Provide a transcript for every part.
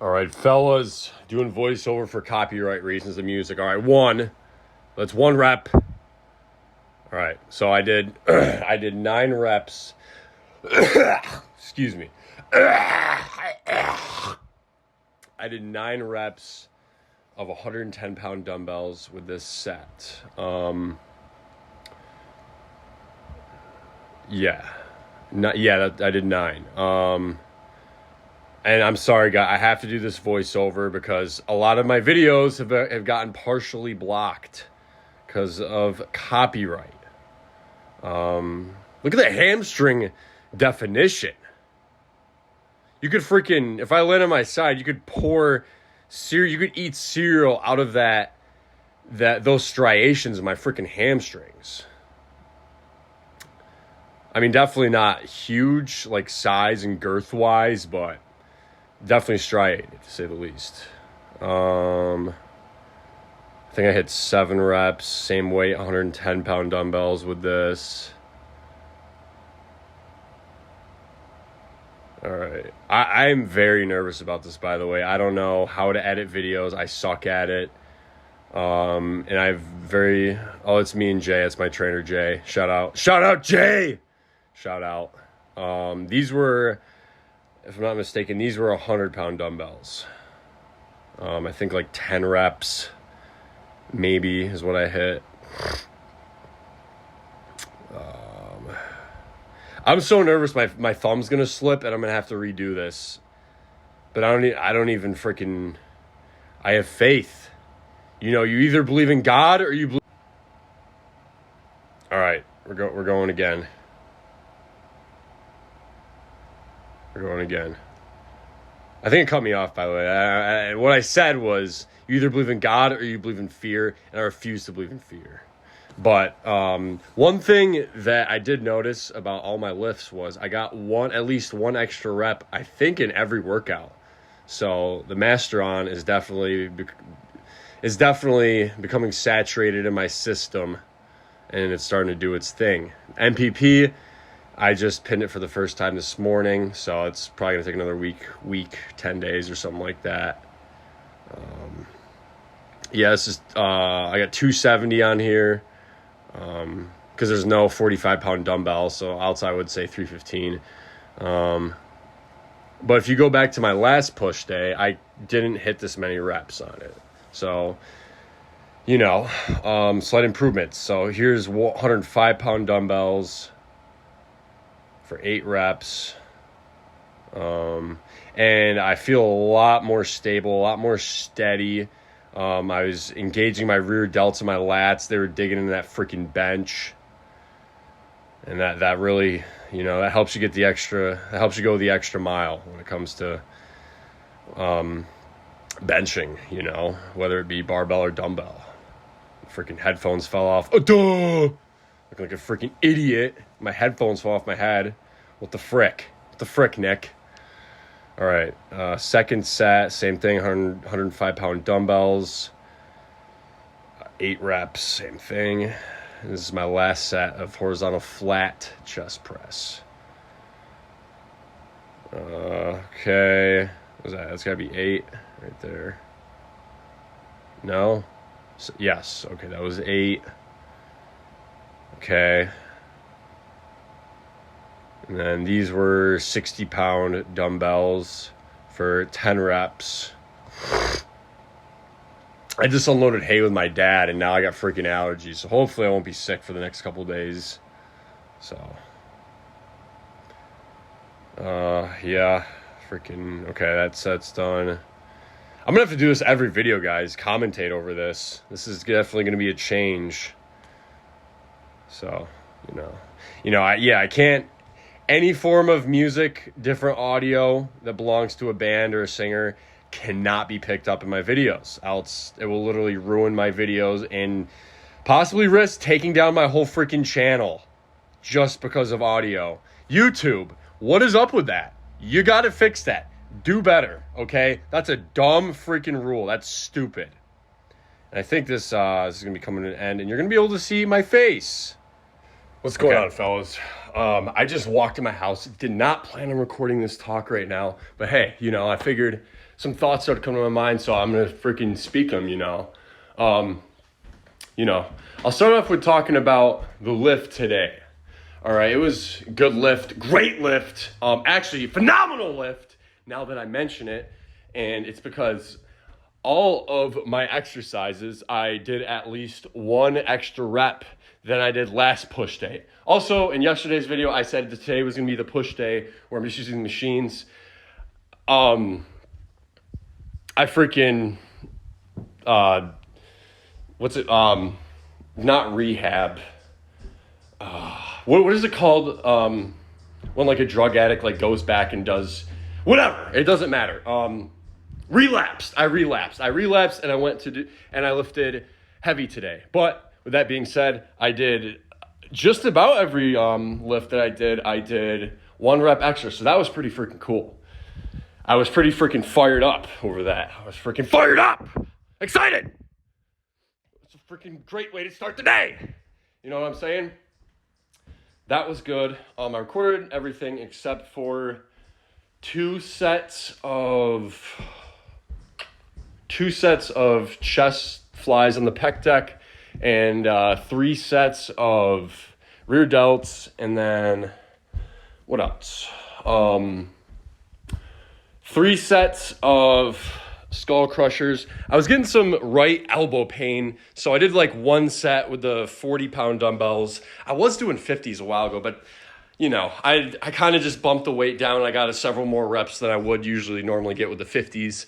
All right, fellas, doing voiceover for copyright reasons of music. All right, that's one rep. All right, so I did I did 9 reps. Excuse me. I did 9 reps of 110-pound dumbbells with this set. I did 9. And I'm sorry, guys, I have to do this voiceover because a lot of my videos have gotten partially blocked because of copyright. Look at the hamstring definition. You could freaking, if I land on my side, you could pour cereal, you could eat cereal out of those striations of my freaking hamstrings. I mean, definitely not huge, like size and girth wise, but definitely striated, to say the least. I think I hit 7 reps, same weight, 110-pound dumbbells with this. All right. I'm very nervous about this, by the way. I don't know how to edit videos. I suck at it. And it's me and Jay. It's my trainer, Jay. Shout out, Jay! Shout out. These were, if I'm not mistaken, these were 100-pound dumbbells. I think like 10 reps, maybe, is what I hit. I'm so nervous my thumb's gonna slip and I'm gonna have to redo this. But I don't even freaking. I have faith. You know, you either believe in God or you believe. All right, we're going again. We're going again. I think it cut me off, by the way. What I said was, you either believe in God or you believe in fear, and I refuse to believe in fear. But one thing that I did notice about all my lifts was I got at least one extra rep, I think, in every workout. So the Masteron is definitely becoming saturated in my system, and it's starting to do its thing. MPP, I just pinned it for the first time this morning, so it's probably going to take another week, 10 days or something like that. This is, I got 270 on here, because there's no 45-pound dumbbell, so outside I would say 315. But if you go back to my last push day, I didn't hit this many reps on it. So, you know, slight improvements. So here's 105-pound dumbbells for 8 reps. And I feel a lot more stable, a lot more steady. I was engaging my rear delts and my lats. They were digging into that freaking bench. And that really, you know, that helps you go the extra mile when it comes to benching, you know, whether it be barbell or dumbbell. Freaking headphones fell off. Oh, duh! Look like a freaking idiot. My headphones fell off my head. What the frick? Nick? All right, second set, same thing, 105-pound dumbbells, 8 reps, same thing. This is my last set of horizontal flat chest press. Okay, what's that? That's got to be 8 right there. No? Yes, okay, that was 8. Okay. And then these were 60-pound dumbbells for 10 reps. I just unloaded hay with my dad, and now I got freaking allergies. So hopefully I won't be sick for the next couple days. So, freaking, okay, that set's done. I'm going to have to do this every video, guys. Commentate over this. This is definitely going to be a change. So, I can't. Any form of music, different audio that belongs to a band or a singer cannot be picked up in my videos. Else it will literally ruin my videos and possibly risk taking down my whole freaking channel just because of audio. YouTube, what is up with that? You got to fix that. Do better, okay? That's a dumb freaking rule. That's stupid. And I think this is going to be coming to an end, and you're going to be able to see my face. What's going on, fellas? I just walked in my house. Did not plan on recording this talk right now, but hey, I figured some thoughts started coming to my mind, so I'm gonna freaking speak them. I'll start off with talking about the lift today. All right, it was good lift, great lift, actually phenomenal lift. Now that I mention it, and it's because all of my exercises, I did at least one extra rep than I did last push day. Also, in yesterday's video, I said that today was gonna be the push day where I'm just using the machines. I freaking, not rehab. What is it called? When like a drug addict like goes back and does whatever, it doesn't matter. Relapsed. I relapsed and I went to do, and I lifted heavy today. But with that being said, I did just about every lift that I did one rep extra. So that was pretty freaking cool. I was pretty freaking fired up over that. I was freaking fired up. Excited. It's a freaking great way to start the day. You know what I'm saying? That was good. I recorded everything except for two sets of chest flies on the pec deck and 3 sets of rear delts, and then what else? 3 sets of skull crushers. I was getting some right elbow pain, so I did like 1 set with the 40-pound dumbbells. I was doing 50s a while ago, but I kind of just bumped the weight down. I got several more reps than I would usually normally get with the 50s.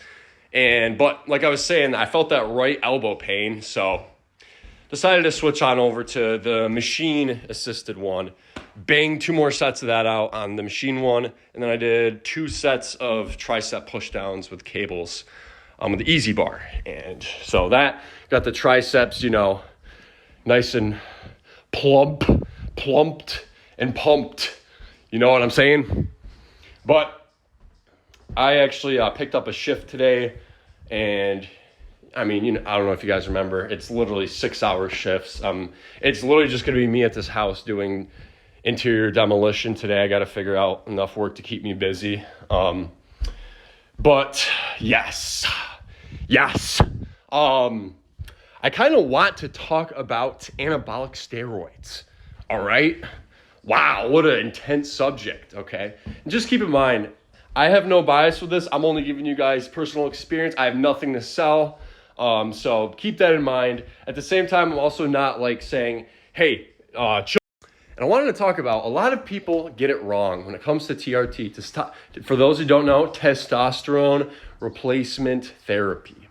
But like I was saying, I felt that right elbow pain, so decided to switch on over to the machine assisted one. Banged 2 more sets of that out on the machine one, and then I did 2 sets of tricep push downs with cables with the easy bar. And so that got the triceps, nice and plumped and pumped. You know what I'm saying? But I actually picked up a shift today, and I mean, I don't know if you guys remember, it's literally 6-hour shifts. It's literally just going to be me at this house doing interior demolition today. I got to figure out enough work to keep me busy. But yes. I kind of want to talk about anabolic steroids. All right. Wow, what an intense subject. Okay. And just keep in mind, I have no bias with this. I'm only giving you guys personal experience. I have nothing to sell. So keep that in mind. At the same time, I'm also not like saying, hey, chill. And I wanted to talk about, a lot of people get it wrong when it comes to TRT. For those who don't know, testosterone replacement therapy.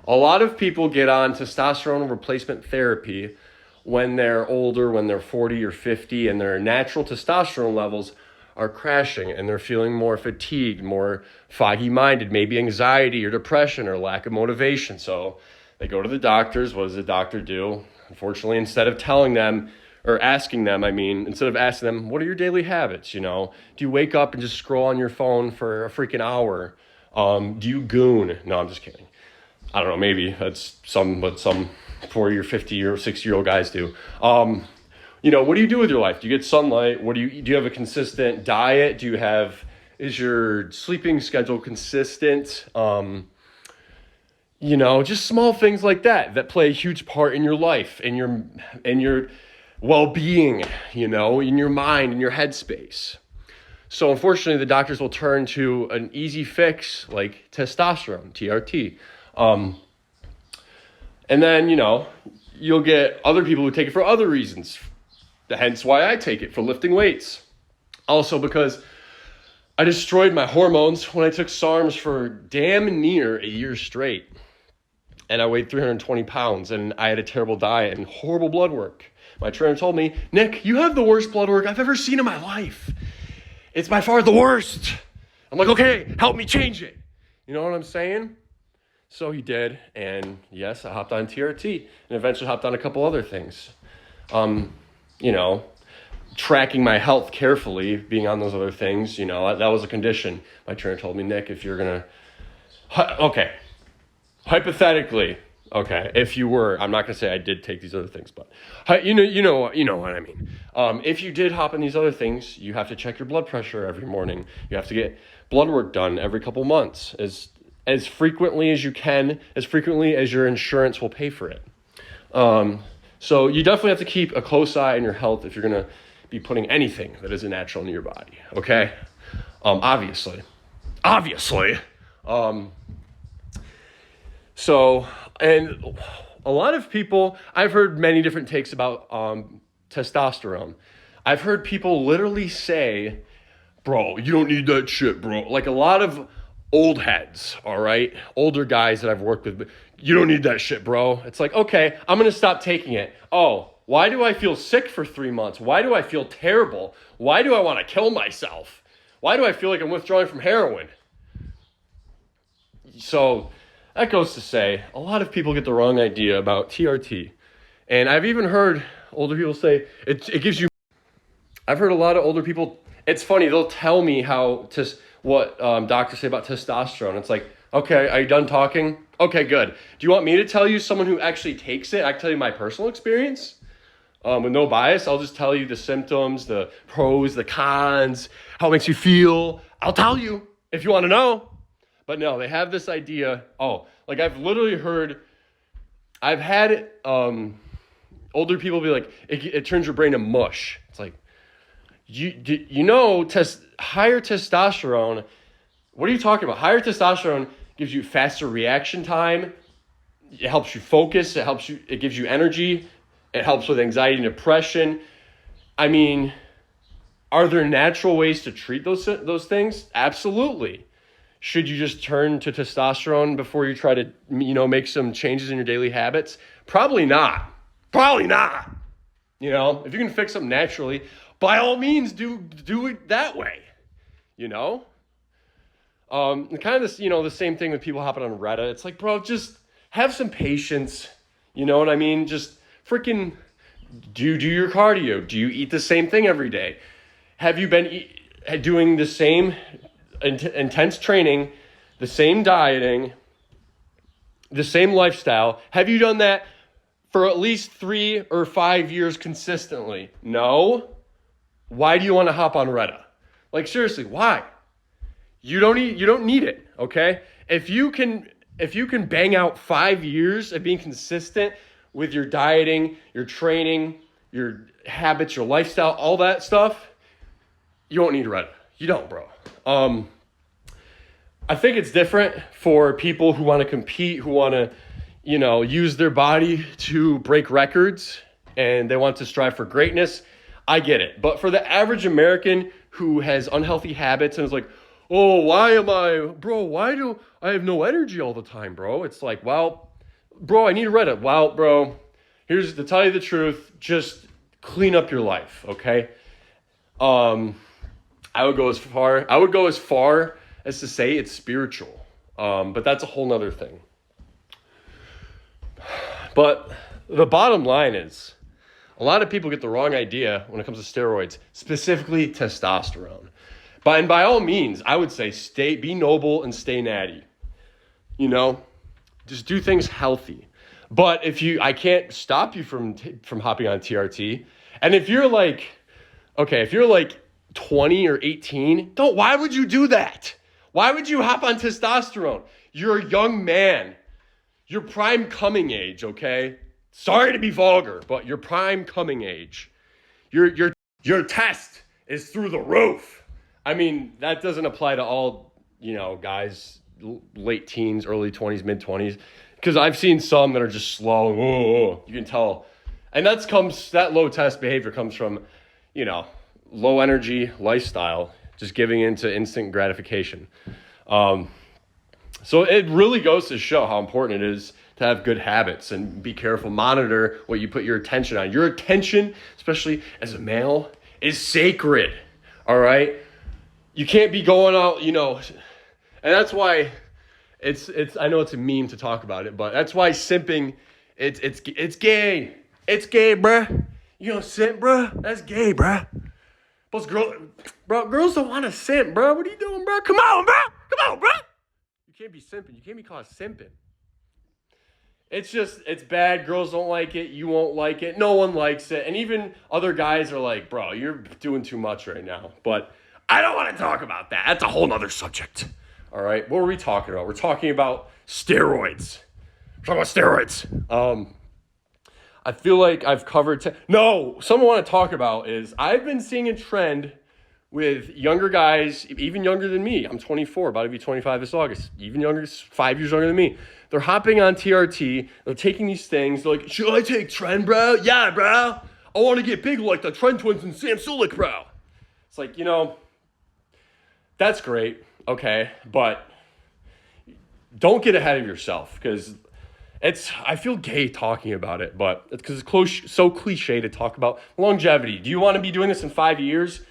A lot of people get on testosterone replacement therapy when they're older, when they're 40 or 50, and their natural testosterone levels are crashing and they're feeling more fatigued, more foggy-minded, maybe anxiety or depression or lack of motivation. So they go to the doctors. What does the doctor do? Unfortunately, instead of asking them, what are your daily habits? Do you wake up and just scroll on your phone for a freaking hour? Do you goon? No, I'm just kidding. I don't know, maybe that's what some 40 or 50 or 60-year-old guys do. What do you do with your life? Do you get sunlight? Do you have a consistent diet? Is your sleeping schedule consistent? Just small things like that play a huge part in your life and your well-being, in your mind, in your headspace. So unfortunately, the doctors will turn to an easy fix like testosterone, TRT. And then, you'll get other people who take it for other reasons. Hence why I take it for lifting weights. Also because I destroyed my hormones when I took SARMs for damn near a year straight. And I weighed 320 pounds and I had a terrible diet and horrible blood work. My trainer told me, Nick, you have the worst blood work I've ever seen in my life. It's by far the worst. I'm like, okay, help me change it. You know what I'm saying? So he did, and yes, I hopped on TRT and eventually hopped on a couple other things. Tracking my health carefully, being on those other things, that was a condition. My trainer told me, Nick, if you're going to, okay, hypothetically, Okay, if you were, I'm not gonna say I did take these other things, but you know what I mean. If you did hop on these other things, you have to check your blood pressure every morning. You have to get blood work done every couple months, as frequently as you can, as frequently as your insurance will pay for it. So you definitely have to keep a close eye on your health if you're gonna be putting anything that isn't natural in your body. Okay, obviously. So, and a lot of people, I've heard many different takes about testosterone. I've heard people literally say, bro, you don't need that shit, bro. Like a lot of old heads, all right? Older guys that I've worked with, you don't need that shit, bro. It's like, okay, I'm going to stop taking it. Oh, why do I feel sick for 3 months? Why do I feel terrible? Why do I want to kill myself? Why do I feel like I'm withdrawing from heroin? So that goes to say, a lot of people get the wrong idea about TRT. And I've even heard older people say, it gives you... I've heard a lot of older people, it's funny, they'll tell me what doctors say about testosterone. It's like, okay, are you done talking? Okay, good. Do you want me to tell you someone who actually takes it? I can tell you my personal experience with no bias. I'll just tell you the symptoms, the pros, the cons, how it makes you feel. I'll tell you if you want to know. But no, they have this idea. Oh, like I've literally heard, I've had older people be like, it turns your brain to mush. It's like, higher testosterone, what are you talking about? Higher testosterone gives you faster reaction time. It helps you focus. It gives you energy. It helps with anxiety and depression. I mean, are there natural ways to treat those things? Absolutely. Should you just turn to testosterone before you try to, make some changes in your daily habits? Probably not. If you can fix something naturally, by all means, do it that way. Kind of this, the same thing with people hopping on Reddit. It's like, bro, just have some patience. You know what I mean? Just freaking do your cardio. Do you eat the same thing every day? Have you been doing the same intense training, the same dieting, the same lifestyle? Have you done that for at least 3 or 5 years consistently? No. Why do you want to hop on Reddit? Like, seriously, why? You don't need it, okay? If you can bang out 5 years of being consistent with your dieting, your training, your habits, your lifestyle, all that stuff, you won't need Reddit. You don't, bro. I think it's different for people who want to compete, who want to, use their body to break records, and they want to strive for greatness. I get it. But for the average American who has unhealthy habits and is like, oh, why do I have no energy all the time, bro? It's like, well, bro, I need to Reddit. Well, bro, here's to tell you the truth, just clean up your life, okay? I would go as far as to say it's spiritual. But that's a whole nother thing. But the bottom line is, a lot of people get the wrong idea when it comes to steroids, specifically testosterone. By all means, I would say be noble and stay natty. Just do things healthy. But I can't stop you from hopping on TRT. And if you're like 20 or 18, why would you do that? Why would you hop on testosterone? You're a young man. Your prime coming age, okay? Sorry to be vulgar, but your prime coming age. Your test is through the roof. I mean, that doesn't apply to all, guys, late teens, early 20s, mid 20s, because I've seen some that are just slow. Whoa, you can tell. And that low test behavior comes from, low energy lifestyle, just giving into instant gratification. So it really goes to show how important it is to have good habits and be careful, monitor what you put your attention on. Your attention, especially as a male, is sacred. All right. You can't be going out, and that's why it's, I know it's a meme to talk about it, but that's why simping, it's gay. It's gay, bruh. You don't simp, bruh? That's gay, bruh. Those girls don't want to simp, bruh. What are you doing, bruh? Come on, bruh. You can't be simping. You can't be caught simping. it's bad. Girls don't like it. You won't like it. No one likes it. And even other guys are like, bro, you're doing too much right now. But I don't want to talk about that. That's a whole nother subject. All right. What were we talking about? We're talking about steroids. We're talking about steroids. I feel like I've covered... something I want to talk about is I've been seeing a trend with younger guys, even younger than me. I'm 24, about to be 25 this August. Even younger, 5 years younger than me. They're hopping on TRT. They're taking these things. They're like, should I take Tren, bro? Yeah, bro. I want to get big like the Tren twins and Sam Sulek, bro. It's like, that's great. Okay. But don't get ahead of yourself because I feel gay talking about it, but it's because it's so cliche to talk about longevity. Do you want to be doing this in 5 years?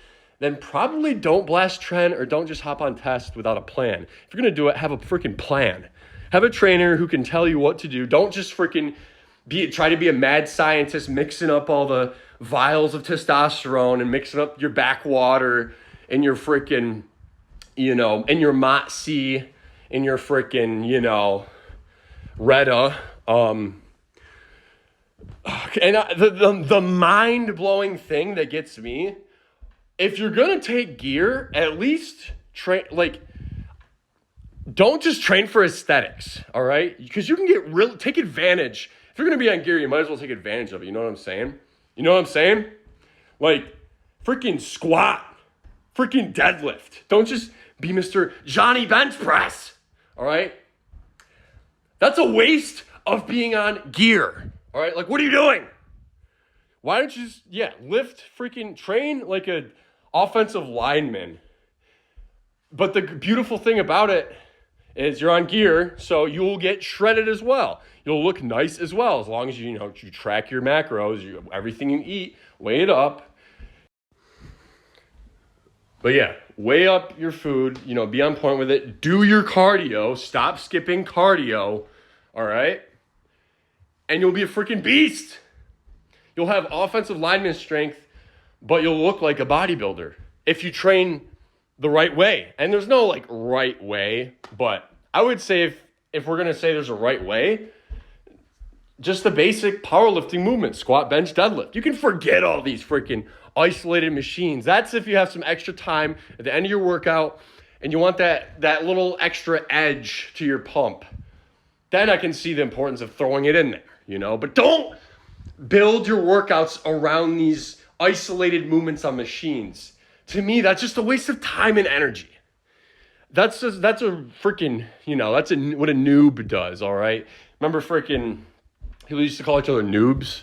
Then probably don't blast Tren or don't just hop on test without a plan. If you're going to do it, have a freaking plan. Have a trainer who can tell you what to do. Don't just freaking try to be a mad scientist mixing up all the vials of testosterone and mixing up your backwater and your freaking, and your Motzi and your freaking, Retta. And the mind-blowing thing that gets me, if you're going to take gear, at least train, don't just train for aesthetics, all right? Because you can take advantage. If you're going to be on gear, you might as well take advantage of it. You know what I'm saying? Like, freaking squat, freaking deadlift. Don't just be Mr. Johnny Bench Press, all right? That's a waste of being on gear, all right? Like, what are you doing? Why don't you just, lift, freaking train like an offensive lineman. But the beautiful thing about it is you're on gear, so you'll get shredded as well. You'll look nice as well, as long as you track your macros, everything you eat, weigh it up. But weigh up your food, be on point with it. Do your cardio. Stop skipping cardio, all right? And you'll be a freaking beast. You'll have offensive lineman strength, but you'll look like a bodybuilder if you train the right way. And there's no right way, but I would say if we're going to say there's a right way, just the basic powerlifting movement, squat, bench, deadlift. You can forget all these freaking isolated machines. That's if you have some extra time at the end of your workout and you want that little extra edge to your pump. Then I can see the importance of throwing it in there, but don't build your workouts around these isolated movements on machines. To me, that's just a waste of time and energy. That's a freaking, that's what a noob does, all right? Remember freaking, people used to call each other noobs?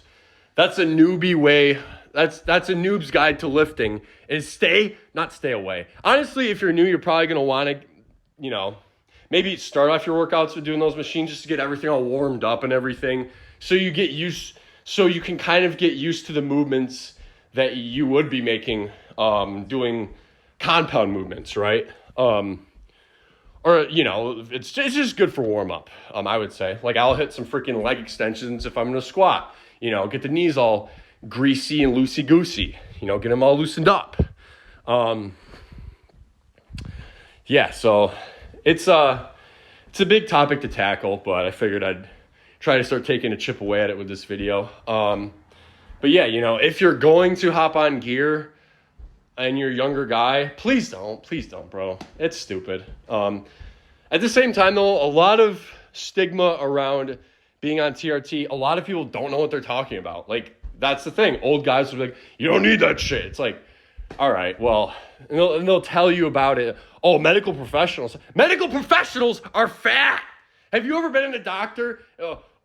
That's a newbie way. That's a noob's guide to lifting is not stay away. Honestly, if you're new, you're probably going to want to, maybe start off your workouts with doing those machines just to get everything all warmed up and everything. So you can kind of get used to the movements that you would be making doing compound movements, right? It's just good for warm up, I would say. Like I'll hit some freaking leg extensions if I'm going to squat, get the knees all greasy and loosey-goosey, get them all loosened up. So it's a big topic to tackle, but I figured I'd try to start taking a chip away at it with this video. But if you're going to hop on gear and you're a younger guy, please don't, bro. It's stupid. At the same time, though, a lot of stigma around being on TRT, a lot of people don't know what they're talking about. Like, that's the thing. Old guys will be like, you don't need that shit. It's like, all right, well, and they'll tell you about it. Oh, medical professionals are fat. Have you ever been in a doctor?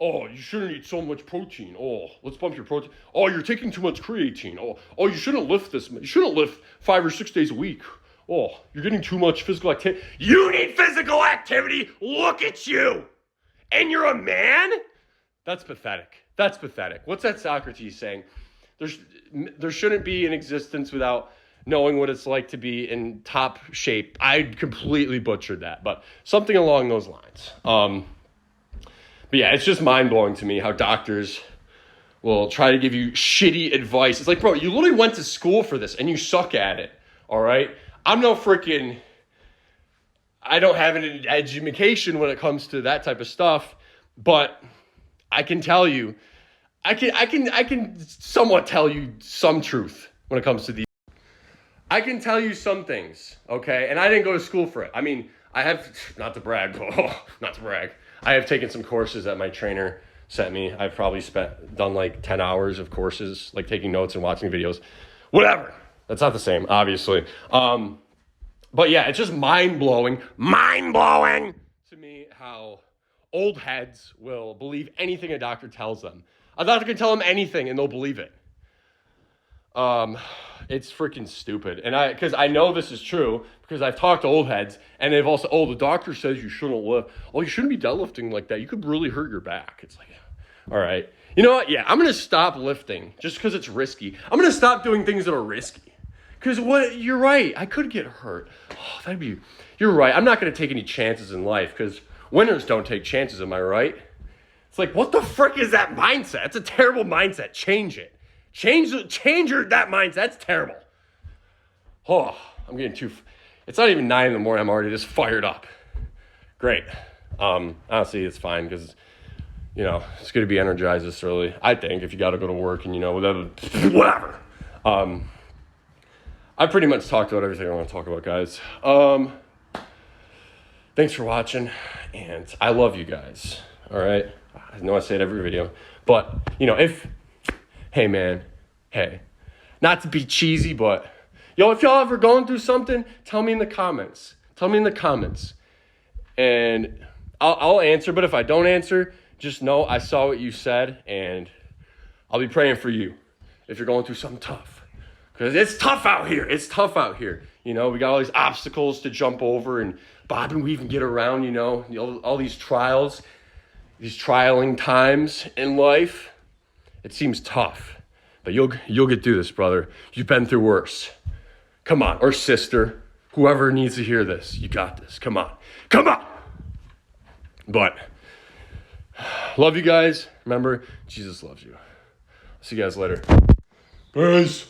Oh, you shouldn't eat so much protein. Oh, let's bump your protein. Oh, you're taking too much creatine. Oh, you shouldn't lift this. You shouldn't lift 5 or 6 days a week. Oh, you're getting too much physical activity. You need physical activity. Look at you. And you're a man? That's pathetic. What's that Socrates saying? There shouldn't be an existence without knowing what it's like to be in top shape. I completely butchered that, but something along those lines. But it's just mind-blowing to me how doctors will try to give you shitty advice. It's like, bro, you literally went to school for this and you suck at it, all right? I don't have an education when it comes to that type of stuff, but I can tell you, I can somewhat tell you some truth when it comes to these. I can tell you some things, okay? And I didn't go to school for it. I mean, I have, not to brag, not to brag. I have taken some courses that my trainer sent me. I've probably done like 10 hours of courses, like taking notes and watching videos. Whatever. That's not the same, obviously. But yeah, it's just mind-blowing to me how old heads will believe anything a doctor tells them. A doctor can tell them anything and they'll believe it. It's freaking stupid. And because I know this is true because I've talked to old heads and they've also, the doctor says you shouldn't lift. Oh, you shouldn't be deadlifting like that. You could really hurt your back. It's like, all right. You know what? Yeah, I'm going to stop lifting just because it's risky. I'm going to stop doing things that are risky. Because you're right. I could get hurt. Oh, you're right. I'm not going to take any chances in life because winners don't take chances. Am I right? It's like, what the frick is that mindset? It's a terrible mindset. Change it. Change that mindset. That's terrible. Oh, I'm getting it's not even 9 a.m. I'm already just fired up. Great. Honestly, it's fine because, it's good to be energized this early. I think if you got to go to work and, whatever. I pretty much talked about everything I want to talk about, guys. Thanks for watching, and I love you guys, all right? I know I say it every video, but, hey, not to be cheesy, but, if y'all ever going through something, tell me in the comments. And I'll answer, but if I don't answer, just know I saw what you said, and I'll be praying for you if you're going through something tough. Because it's tough out here. We got all these obstacles to jump over and bob and weave and get around, all these trials, these trialing times in life. It seems tough. But you'll get through this, brother. You've been through worse. Come on. Or sister. Whoever needs to hear this. You got this. Come on. But love you guys. Remember, Jesus loves you. See you guys later. Peace.